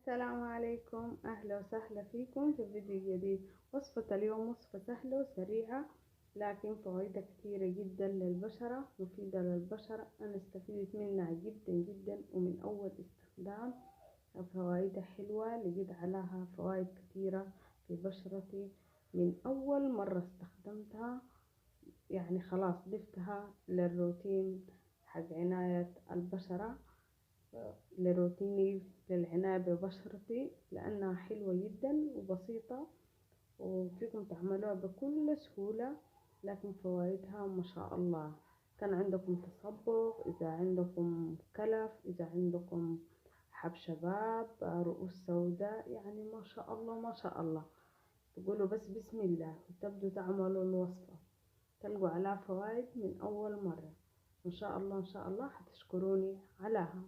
السلام عليكم، أهلا وسهلا فيكم في فيديو جديد. وصفة اليوم وصفة سهلة وسريعة لكن فوائدها كثيرة جدا للبشرة، مفيدة للبشرة. أنا استفيدت منها جدا جدا، ومن أول استخدام فوائدها حلوة، لقيت عليها فوائد كثيرة في بشرتي. من أول مرة استخدمتها يعني خلاص ضفتها للروتين حق عناية البشرة، لروتيني للعناية ببشرتي، لأنها حلوة جدا وبسيطة وفيكم تعملوها بكل سهولة. لكن فوائدها ما شاء الله. كان عندكم تصبغ، إذا عندكم كلف، إذا عندكم حب شباب، رؤوس سوداء، يعني ما شاء الله ما شاء الله، تقولوا بس بسم الله وتبدوا تعملوا الوصفة، تلقوا عليها فوائد من أول مرة. إن شاء الله إن شاء الله حتشكروني عليها.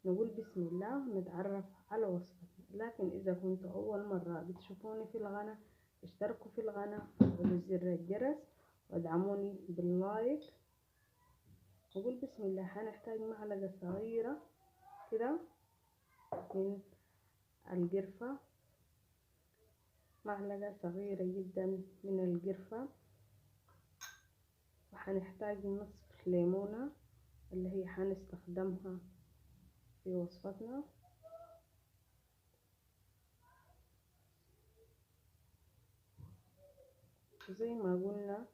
نقول بسم الله ونتعرف على وصفتنا. لكن إذا كنتوا أول مرة بتشوفوني في القناة، اشتركوا في القناة وفعلوا زر الجرس وادعموني باللايك. نقول بسم الله. هنحتاج معلقة صغيرة كده من القرفة، معلقة صغيرة جدا من القرفة، وهنحتاج نصف ليمونة اللي هي هنستخدمها في وصفتنا. زي ما قلنا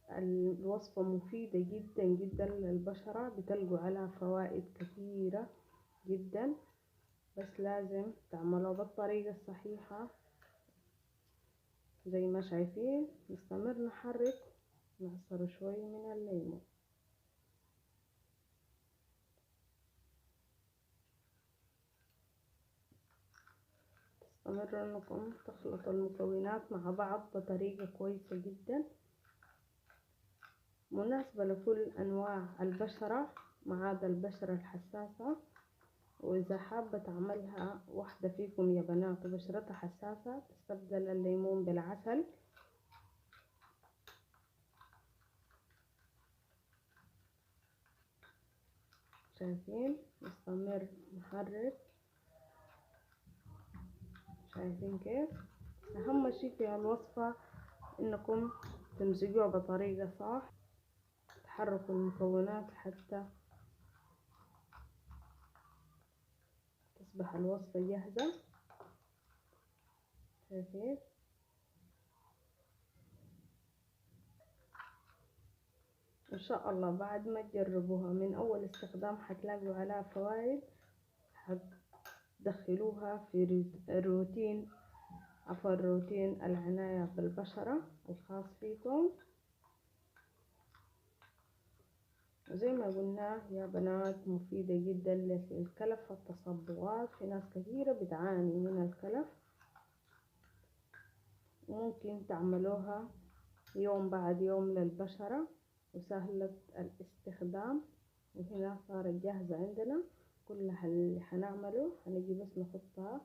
الوصفة مفيدة جدا جدا للبشرة، بتلقوا عليها فوائد كثيرة جدا، بس لازم تعملوها بالطريقة الصحيحة. زي ما شايفين نستمر نحرك، نعصر شوي من الليمون. تستمروا انكم تخلطوا المكونات مع بعض بطريقة كويسة جدا، مناسبة لكل انواع البشرة ما عدا البشرة الحساسة. وإذا حابة تعملها واحدة فيكم يا بنات بشرتها حساسة، تستبدل الليمون بالعسل. شايفين نستمر نحرك، شايفين كيف؟ أهم شي في الوصفة إنكم تمزجوها بطريقة صح، تحركوا المكونات حتى تصبح الوصفة جاهزة. شايفين؟ إن شاء الله بعد ما تجربوها من أول استخدام حتلاقوا عليها فوائد، حتدخلوها في روتين العناية بالبشرة الخاص فيكم. زي ما قلنا يا بنات مفيدة جدا للكلف والتصبغات. في ناس كثيرة بتعاني من الكلف، ممكن تعملوها يوم بعد يوم للبشرة، وسهلة الاستخدام. وهنا صارت جاهزة عندنا. كل اللي هنعمله هنجي بس نحطها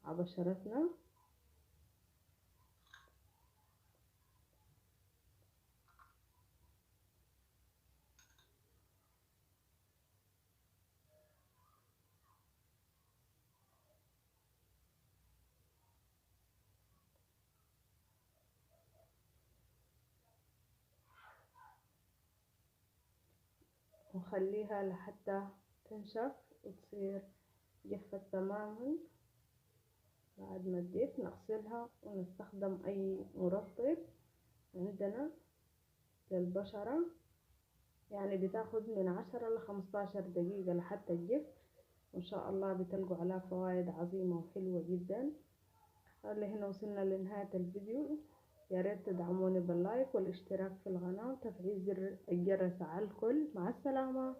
على بشرتنا. ونخليها لحتى تنشف وتصير جفت تماما. بعد ما تجف نغسلها ونستخدم أي مرطب عندنا للبشرة، يعني بتاخد من 10 ل15 دقيقة لحتى تجف، وإن شاء الله بتلقوا عليها فوائد عظيمة وحلوة جدا. اللي هنا وصلنا لنهاية الفيديو، يا ريت تدعموني باللايك والاشتراك في القناة وتفعيل زر الجرس على الكل. مع السلامة.